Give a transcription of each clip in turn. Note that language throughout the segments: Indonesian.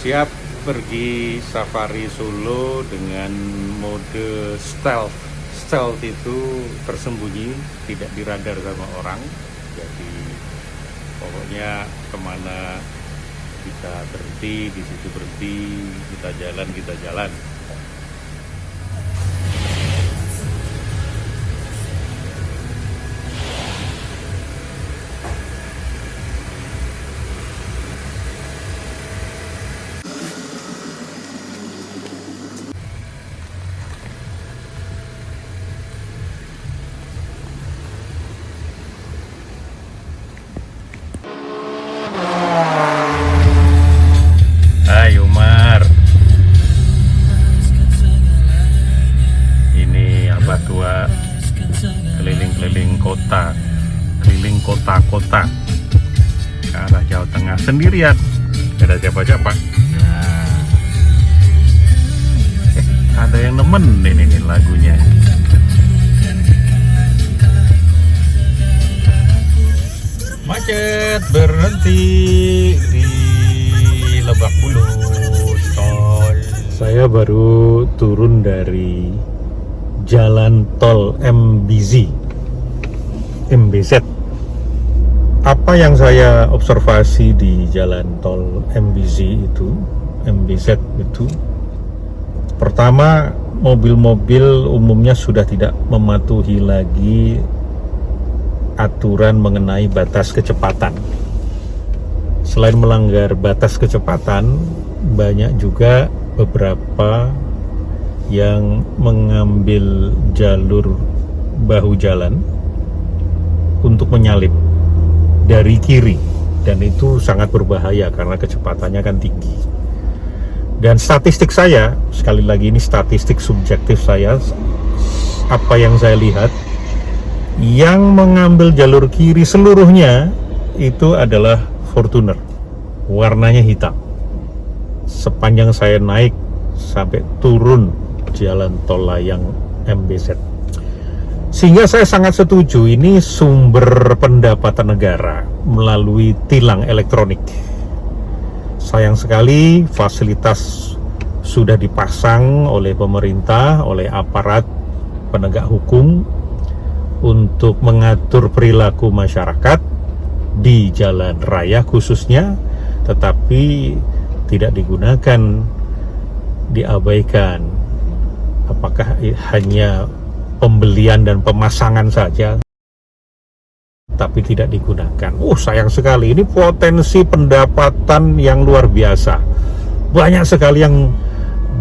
Siap pergi safari Solo dengan mode stealth. Stealth itu tersembunyi, tidak diradar sama orang. Jadi pokoknya kemana kita berhenti, di situ berhenti, kita jalan. Hai Umar, ini abah tua keliling-keliling kota, keliling kota-kota ke arah Jawa Tengah sendirian, gak ada siapa-siapa. Nah, ada yang nemenin ini lagunya. Macet berhenti di Lebak Bulus tol. Saya baru turun dari jalan tol MBZ. Apa yang saya observasi di jalan tol MBZ itu, pertama, mobil-mobil umumnya sudah tidak mematuhi lagi aturan mengenai batas kecepatan. Selain melanggar batas kecepatan, banyak juga beberapa yang mengambil jalur bahu jalan untuk menyalip dari kiri, dan itu sangat berbahaya karena kecepatannya kan tinggi. Dan statistik saya, sekali lagi ini statistik subjektif saya, apa yang saya lihat, yang mengambil jalur kiri seluruhnya itu adalah Fortuner, warnanya hitam. Sepanjang saya naik sampai turun jalan tol layang MBZ, sehingga saya sangat setuju ini sumber pendapatan negara melalui tilang elektronik. Sayang sekali fasilitas sudah dipasang oleh pemerintah, oleh aparat penegak hukum untuk mengatur perilaku masyarakat di jalan raya khususnya, tetapi tidak digunakan, diabaikan. Apakah hanya pembelian dan pemasangan saja tapi tidak digunakan? Sayang sekali, ini potensi pendapatan yang luar biasa. Banyak sekali yang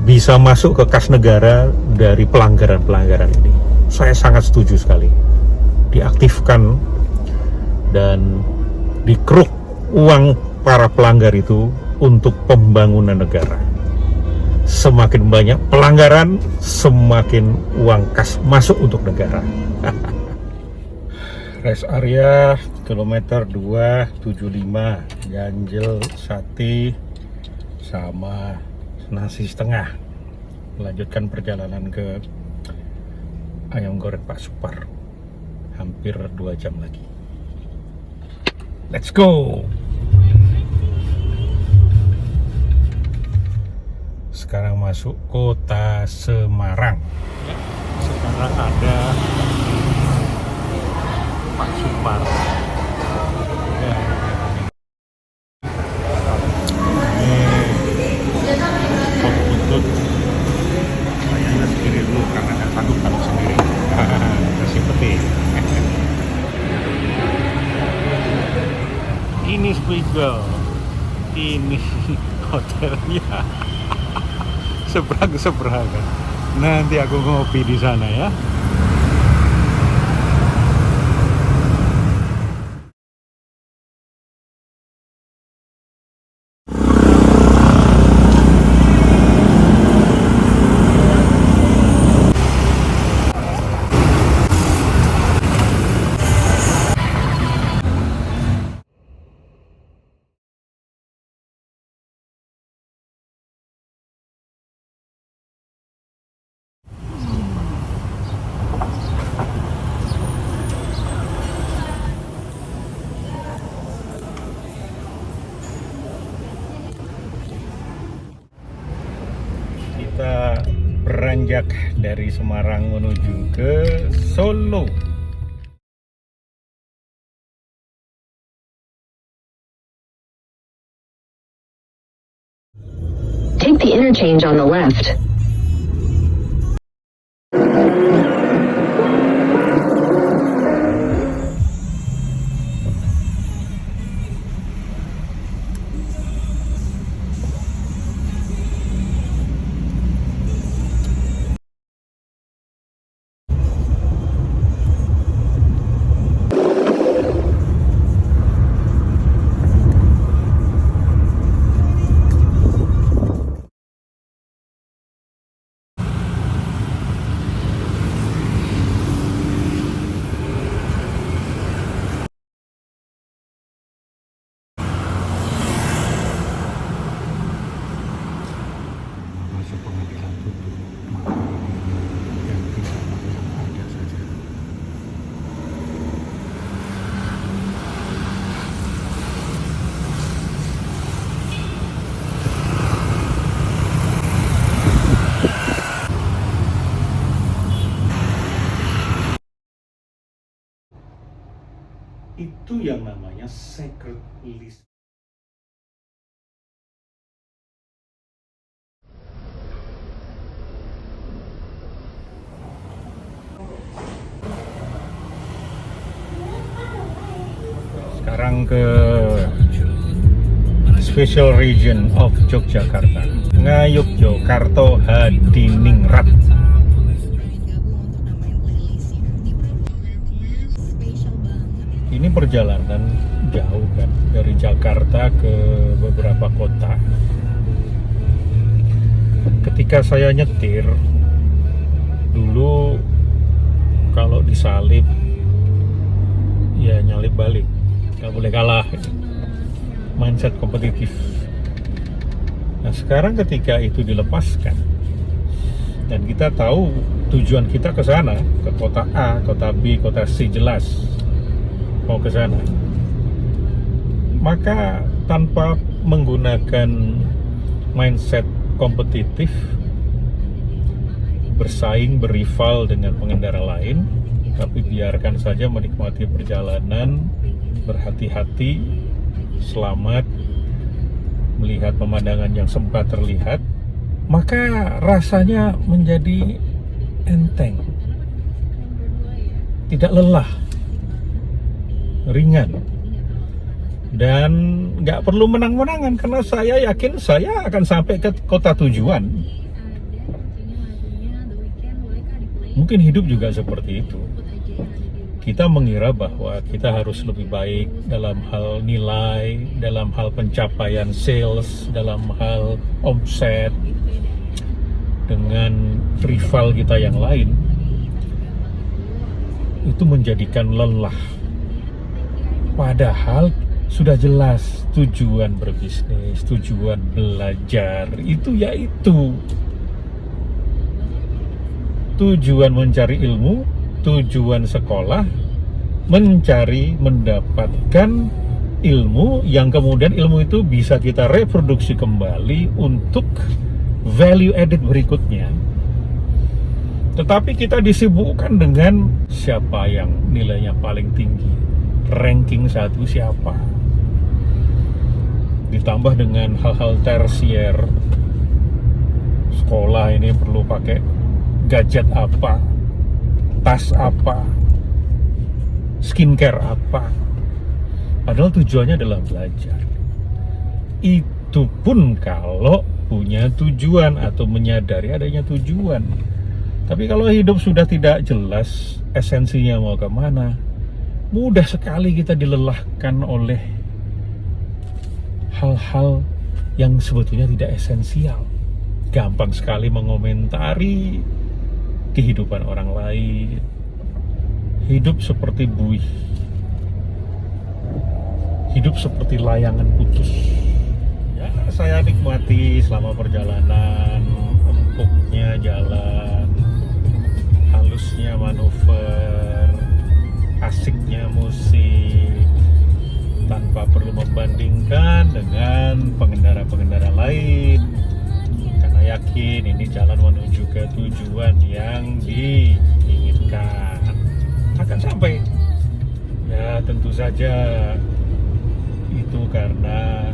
bisa masuk ke kas negara dari pelanggaran-pelanggaran ini. Saya sangat setuju sekali diaktifkan dan dikeruk uang para pelanggar itu untuk pembangunan negara. Semakin banyak pelanggaran, semakin uang kas masuk untuk negara. Rest area kilometer 275, ganjel sate sama nasi setengah. Melanjutkan perjalanan ke ayam goreng Pak Supar, hampir 2 jam lagi. Let's go. Sekarang masuk kota Semarang. Sekarang ada Pak Supar. Foto-foto kayaknya sendiri dulu karena kan sanggup kalau sendiri. Kasih peti. Ini Spiegel, ini hotelnya seberang-seberangan. Nanti aku ngopi di sana ya. beranjak dari Semarang menuju ke Solo. Take the interchange on the left. Masuk pengadilan dulu, ganti sama yang ada saja. Itu yang namanya secret list. Sekarang ke Special Region of Yogyakarta, Ngayogyakarta Hadiningrat. Ini perjalanan jauh kan, dari Jakarta ke beberapa kota. Ketika saya nyetir dulu, kalau disalip ya nyalip balik, nggak boleh kalah, mindset kompetitif. Nah sekarang ketika itu dilepaskan dan kita tahu tujuan kita ke sana, ke kota A, kota B, kota C, jelas mau ke sana, maka tanpa menggunakan mindset kompetitif, bersaing, berival dengan pengendara lain, tapi biarkan saja menikmati perjalanan, berhati-hati, selamat, melihat pemandangan yang sempat terlihat, maka rasanya menjadi enteng, tidak lelah, ringan, dan nggak perlu menang-menangan karena saya yakin saya akan sampai ke kota tujuan. Mungkin hidup juga seperti itu. Kita mengira bahwa kita harus lebih baik dalam hal nilai, dalam hal pencapaian sales, dalam hal omset dengan rival kita yang lain. Itu menjadikan lelah. Padahal sudah jelas tujuan berbisnis, tujuan belajar, itu yaitu tujuan mencari ilmu, tujuan sekolah, mendapatkan ilmu yang kemudian ilmu itu bisa kita reproduksi kembali untuk value added berikutnya. Tetapi kita disibukkan dengan siapa yang nilainya paling tinggi, ranking 1 siapa, ditambah dengan hal-hal tersier, sekolah ini perlu pakai gadget apa, tas apa, skincare apa, padahal tujuannya adalah belajar. Itu pun kalau punya tujuan atau menyadari adanya tujuan. Tapi kalau hidup sudah tidak jelas esensinya mau kemana, mudah sekali kita dilelahkan oleh hal-hal yang sebetulnya tidak esensial. Gampang sekali mengomentari kehidupan orang lain. Hidup seperti buih, hidup seperti layangan putus. Ya, saya nikmati selama perjalanan, empuknya jalan, halusnya manuver, asiknya musik, tanpa perlu membandingkan dengan pengendara-pengendara lain, karena yakin ini jalan menuju ke tujuan. tujuan yang diinginkan. Akan sampai, ya tentu saja itu karena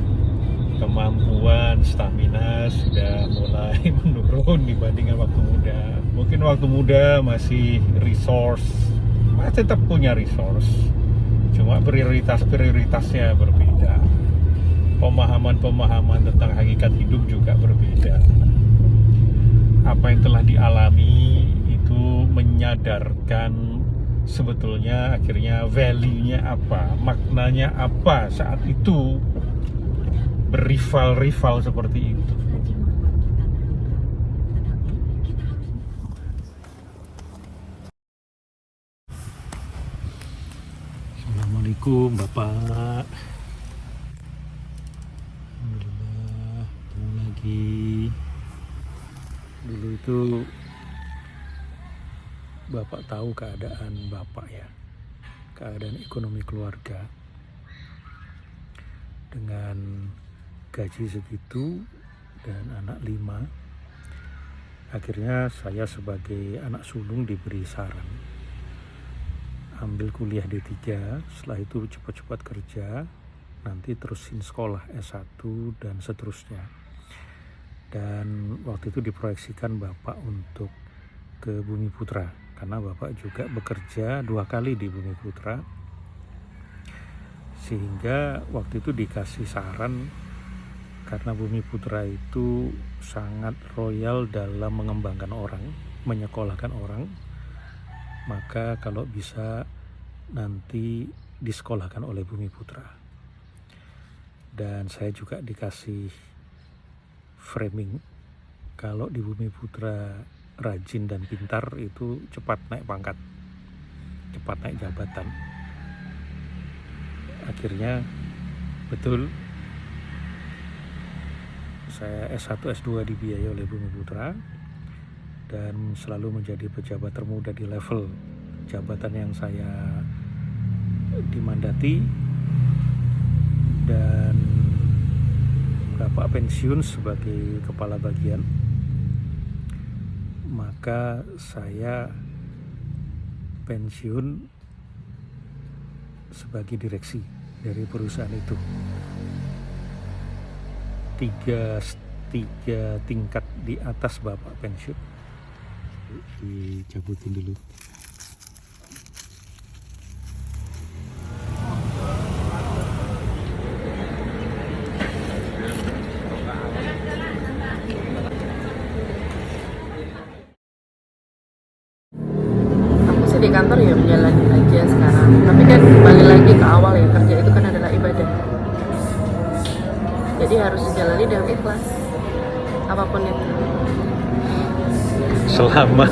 kemampuan stamina sudah mulai menurun dibandingkan waktu muda. Mungkin waktu muda masih tetap punya resource, cuma prioritasnya berbeda, pemahaman tentang hakikat hidup juga berbeda. Apa yang telah dialami itu menyadarkan sebetulnya akhirnya value-nya apa, maknanya apa saat itu berival-rival seperti itu. Assalamualaikum Bapak. Alhamdulillah ketemu lagi. Dulu itu Bapak tahu keadaan Bapak ya, keadaan ekonomi keluarga. Dengan gaji segitu dan anak 5, akhirnya saya sebagai anak sulung diberi saran, ambil kuliah D3, setelah itu cepat-cepat kerja, nanti terusin sekolah S1 dan seterusnya. Dan waktu itu diproyeksikan Bapak untuk ke Bumi Putra, karena Bapak juga bekerja 2 kali di Bumi Putra, sehingga waktu itu dikasih saran karena Bumi Putra itu sangat royal dalam mengembangkan orang, menyekolahkan orang, maka kalau bisa nanti disekolahkan oleh Bumi Putra. Dan saya juga dikasih framing, kalau di Bumi Putra rajin dan pintar itu cepat naik pangkat, cepat naik jabatan. Akhirnya betul, saya S1 S2 dibiayai oleh Bumi Putra dan selalu menjadi pejabat termuda di level jabatan yang saya dimandati. Dan Bapak pensiun sebagai kepala bagian, maka saya pensiun sebagai direksi dari perusahaan itu. Tiga tingkat di atas Bapak pensiun. Dicabutin dulu. Di kantor ya menjalani aja sekarang, tapi kan kembali lagi ke awal ya, kerja itu kan adalah ibadah, jadi harus dijalani dengan ikhlas apapun itu. Selama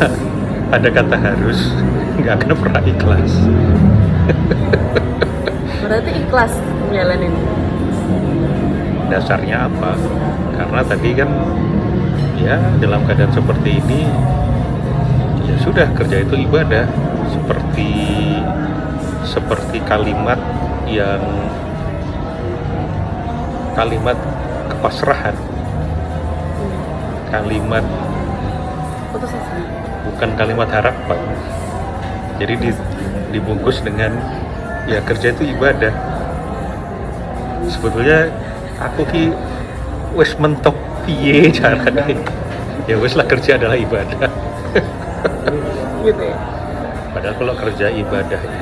ada kata harus, nggak akan pernah ikhlas. Berarti ikhlas menjalani. Dasarnya apa? Karena tadi kan ya dalam keadaan seperti ini ya sudah, kerja itu ibadah, seperti kalimat kepasrahan, kalimat bukan kalimat harapan. Jadi dibungkus dengan ya kerja itu ibadah. Sebetulnya aku wis mentok piye carane, ya wis lah, kerja adalah ibadah. Gitu ya. Padahal kalau kerja ibadah itu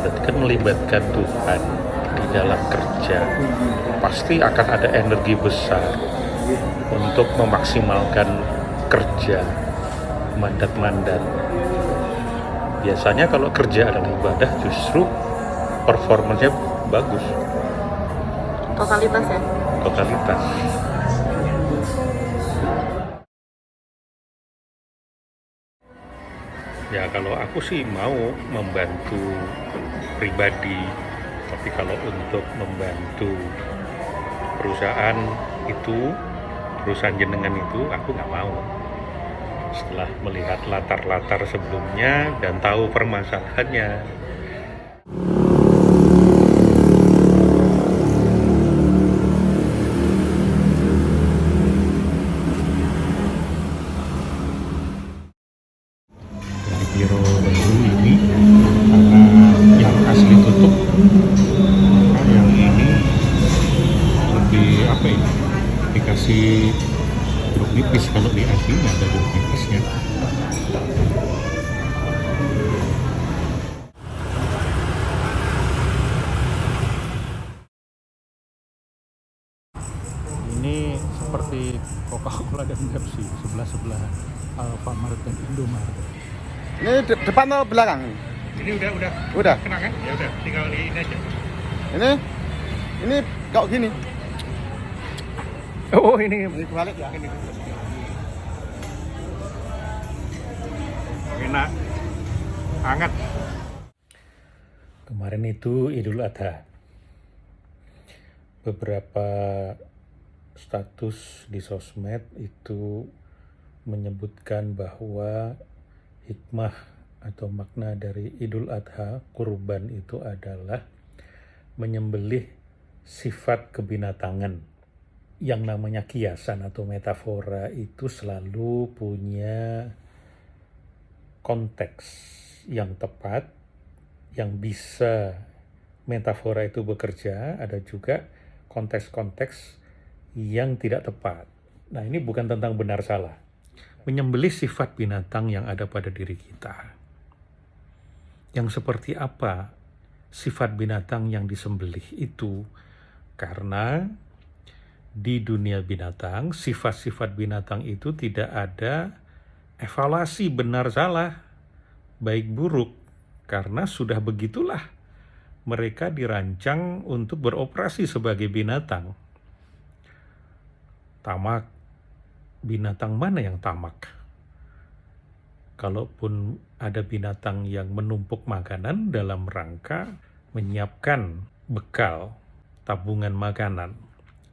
berarti kan melibatkan Tuhan di dalam kerja, pasti akan ada energi besar untuk memaksimalkan kerja, mandat-mandat. Biasanya kalau kerja adalah ibadah, justru performanya bagus. Totalitas ya. Totalitas. Ya kalau aku sih mau membantu pribadi, tapi kalau untuk membantu perusahaan jenengan itu aku nggak mau. Setelah melihat latar-latar sebelumnya dan tahu permasalahannya. Nah, yang ini lebih apa ya? Dikasih jeruk nipis, kalau di aslinya ada jeruk nipisnya. Ini seperti Coca-Cola dan Pepsi, sebelah-sebelah Alfamart dan Indomaret. Ini depan atau belakang? Ini udah Udah. kena kan? Ya udah, tinggal di ini aja. Ini kok gini? Oh, ini Ini kebalik ya? ini. Enak, hangat. Kemarin itu Idul Adha. Beberapa status di sosmed itu menyebutkan bahwa hikmah atau makna dari Idul Adha, kurban itu adalah menyembelih sifat kebinatangan. Yang namanya kiasan atau metafora itu selalu punya konteks yang tepat, yang bisa metafora itu bekerja, ada juga konteks-konteks yang tidak tepat. Nah, ini bukan tentang benar salah. Menyembelih sifat binatang yang ada pada diri kita. Yang seperti apa sifat binatang yang disembelih itu? Karena di dunia binatang, sifat-sifat binatang itu tidak ada evaluasi benar salah, baik buruk, karena sudah begitulah mereka dirancang untuk beroperasi sebagai binatang. Tamak, binatang mana yang tamak? Kalaupun ada binatang yang menumpuk makanan dalam rangka menyiapkan bekal, tabungan makanan,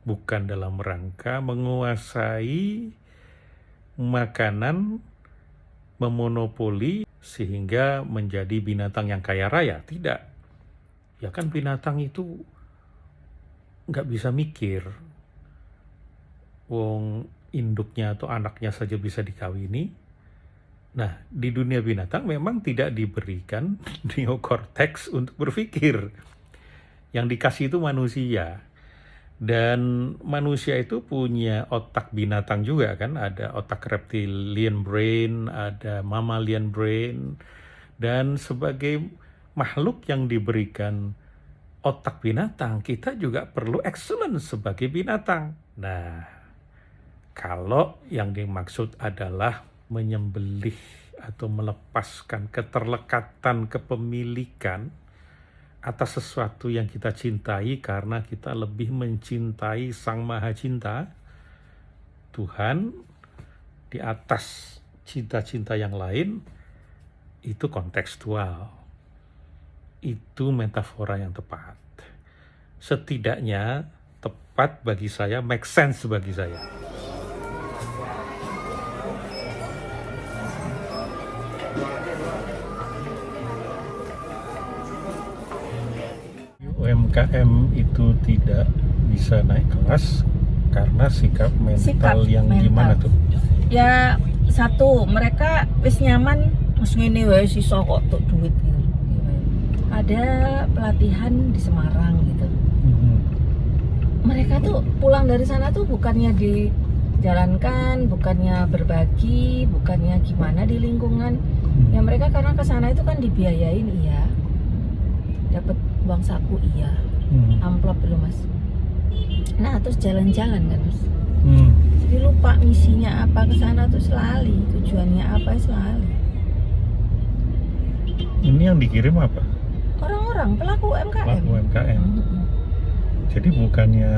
bukan dalam rangka menguasai makanan, memonopoli sehingga menjadi binatang yang kaya raya. Tidak. Ya kan binatang itu nggak bisa mikir. Wong induknya atau anaknya saja bisa dikawini. Nah, di dunia binatang memang tidak diberikan neokorteks untuk berpikir. Yang dikasih itu manusia. Dan manusia itu punya otak binatang juga kan, ada otak reptilian brain, ada mammalian brain, dan sebagai makhluk yang diberikan otak binatang, kita juga perlu excellence sebagai binatang. Nah, kalau yang dimaksud adalah menyembelih atau melepaskan keterlekatan kepemilikan atas sesuatu yang kita cintai karena kita lebih mencintai Sang Maha Cinta, Tuhan, di atas cinta-cinta yang lain, itu kontekstual. Itu metafora yang tepat. Setidaknya tepat bagi saya, make sense bagi saya. UMKM itu tidak bisa naik kelas karena sikap mental yang gimana tuh? Ya satu, mereka wis nyaman terus ngene wae sisa kok tuk duit gitu. Ada pelatihan di Semarang gitu. Mereka tuh pulang dari sana tuh bukannya dijalankan, bukannya berbagi, bukannya gimana di lingkungan. Ya mereka karena ke sana itu kan dibiayain, iya. Dapat uang saku, iya. Amplop dulu mas. Nah terus jalan-jalan kan mas. Jadi lupa misinya apa ke sana tuh selali, tujuannya apa selali. Ini yang dikirim apa? Orang-orang pelaku UMKM. Pelaku UMKM. Jadi bukannya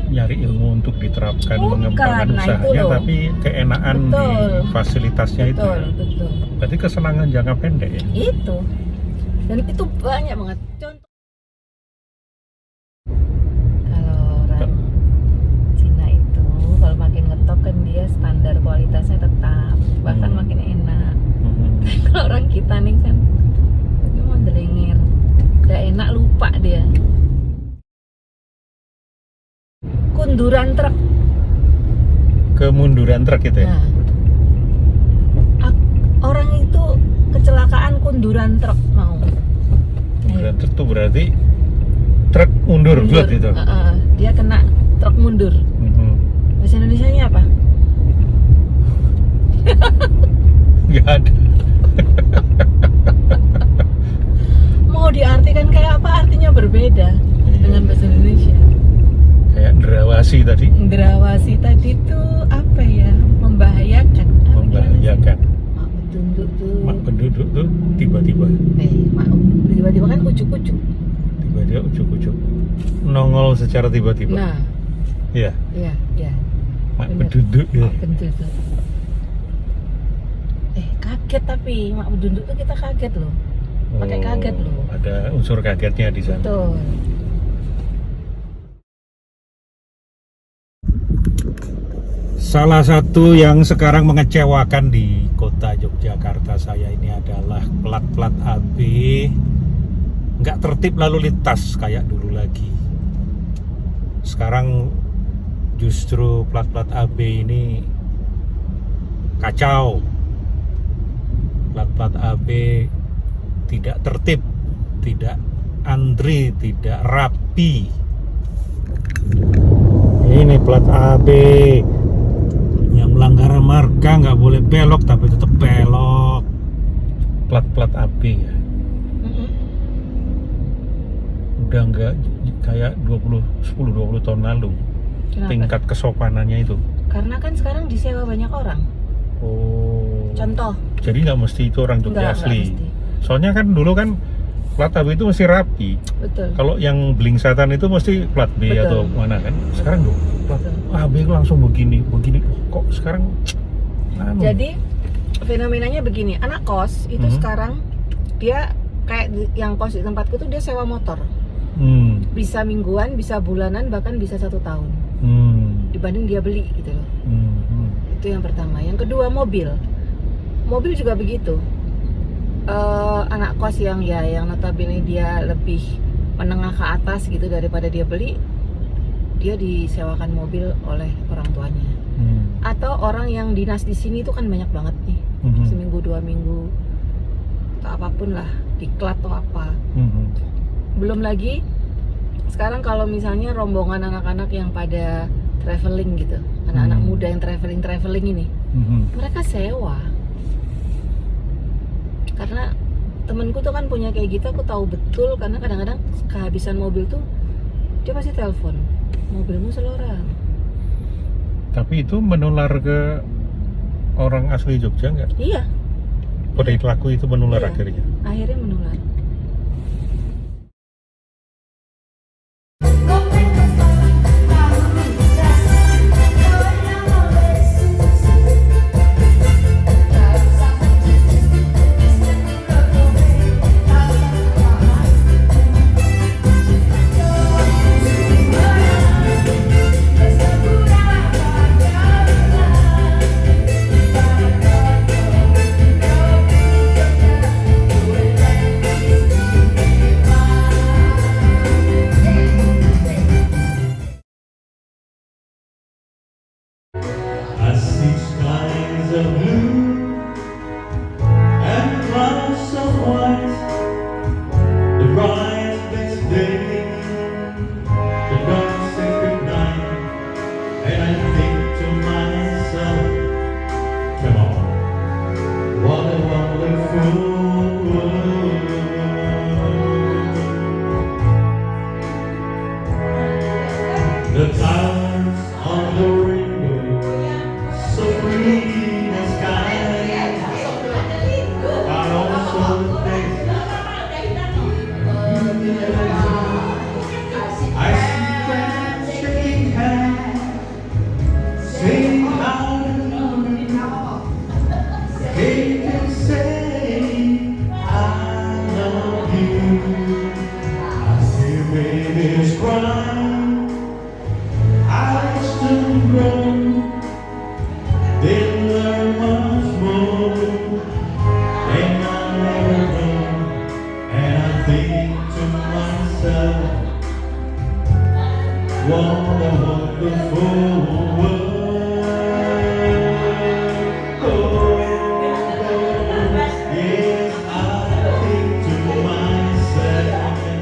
nyari ilmu untuk diterapkan mengembangkan usahanya, tapi keenaan di fasilitasnya itu. Betul. Berarti kesenangan jangka pendek ya? Itu. Dan itu banyak banget. Contoh kalau orang Cina itu kalau makin ngetop kan dia standar kualitasnya tetap, bahkan makin enak. Kalau orang kita nih kan dia mau delengir, udah enak lupa dia. Kunduran truk. Kemunduran truk gitu ya? Nah, orang itu kecelakaan kunduran truk mau. Kunduran Padet tuh berarti truk mundur buat itu. Dia kena truk mundur. Mhm. Bahasa Indonesianya apa? Nggak ada. Mau diartikan kayak apa artinya berbeda dengan bahasa Indonesia. Kayak derawasi tadi. Derawasi tadi tuh apa ya? Membahayakan. Membahayakan. Mak penduduk tuh. Mak penduduk tuh tiba-tiba Mak tiba-tiba kan ujuk-ujuk. tiba-tiba ujuk-ujuk nongol secara tiba-tiba. Nah, Iya, iya. mak Bener. penduduk ya. Mak penduduk. Kaget tapi mak penduduk tuh kita kaget loh. Pakai kaget loh. Ada unsur kagetnya di sana. Betul. Salah satu yang sekarang mengecewakan di kota Yogyakarta saya ini adalah plat-plat AB nggak tertib lalu lintas kayak dulu lagi. Sekarang justru plat-plat AB ini kacau. Plat-plat AB tidak tertib, tidak antri, tidak rapi. Ini plat AB yang melanggar marka nggak boleh belok tapi tetap belok. Plat-plat AB ya. Udah nggak kayak 10-20 tahun lalu. Kenapa? Tingkat kesopanannya itu. Karena kan sekarang disewa banyak orang. Oh. Contoh. Jadi nggak mesti itu orang Jogja Nggak asli. mesti. Soalnya kan dulu kan plat AB itu mesti rapi. Betul. Kalau yang blingsatan itu mesti plat B Betul. atau mana kan. Sekarang tuh plat Betul. AB itu langsung begini. Kok sekarang anu. Jadi fenomenanya begini, anak kos itu sekarang dia kayak yang kos di tempatku tuh dia sewa motor. Bisa mingguan, bisa bulanan, bahkan bisa 1 tahun. Dibanding dia beli gitu loh. Itu yang pertama. Yang kedua mobil juga begitu. Anak kos yang notabene dia lebih menengah ke atas gitu daripada dia beli, dia disewakan mobil oleh orang tuanya. Atau orang yang dinas di sini itu kan banyak banget nih, seminggu 2 minggu atau apapun lah, diklat atau apa. Belum lagi sekarang kalau misalnya rombongan anak-anak yang pada traveling gitu, anak-anak muda yang traveling ini, mereka sewa. Karena temenku tuh kan punya kayak gitu, aku tahu betul karena kadang-kadang kehabisan mobil tuh dia pasti telepon, mobilmu selora. Tapi itu menular ke orang asli Jogja nggak? Iya. Perilaku itu menular Iya. akhirnya. Akhirnya menular. I see skies of blue and clouds of white, the bright best day, the dark sacred night, and I think to myself, come on, what a wonderful world. The towers on the rainbow, so pretty in the sky, are also dancing. I see friends shaking hands, saying how do you do. They can say I love you. I see babies cry, I watch them grow. They learn much more than I ever know, and I think to myself, what a wonderful world. Oh, yes, I think to myself.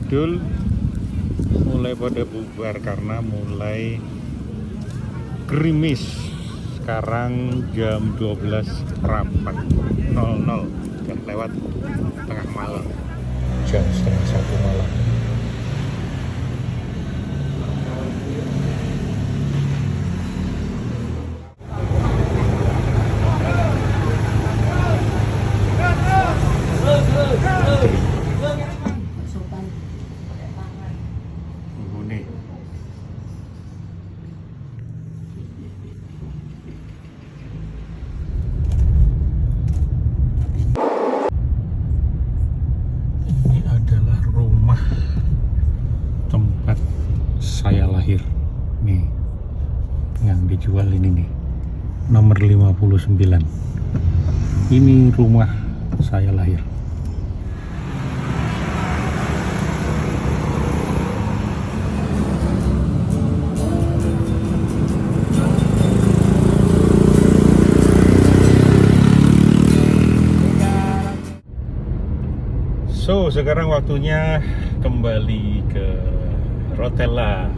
Kidul mulai pada bubar karena mulai gerimis. Sekarang jam 12.04.00, udah lewat tengah malam, jam 12:30 malam. Penghuni. Ini adalah rumah tempat saya lahir. Nih, yang dijual ini nih, nomor 59. Ini rumah saya lahir. So, sekarang waktunya kembali ke Rotella.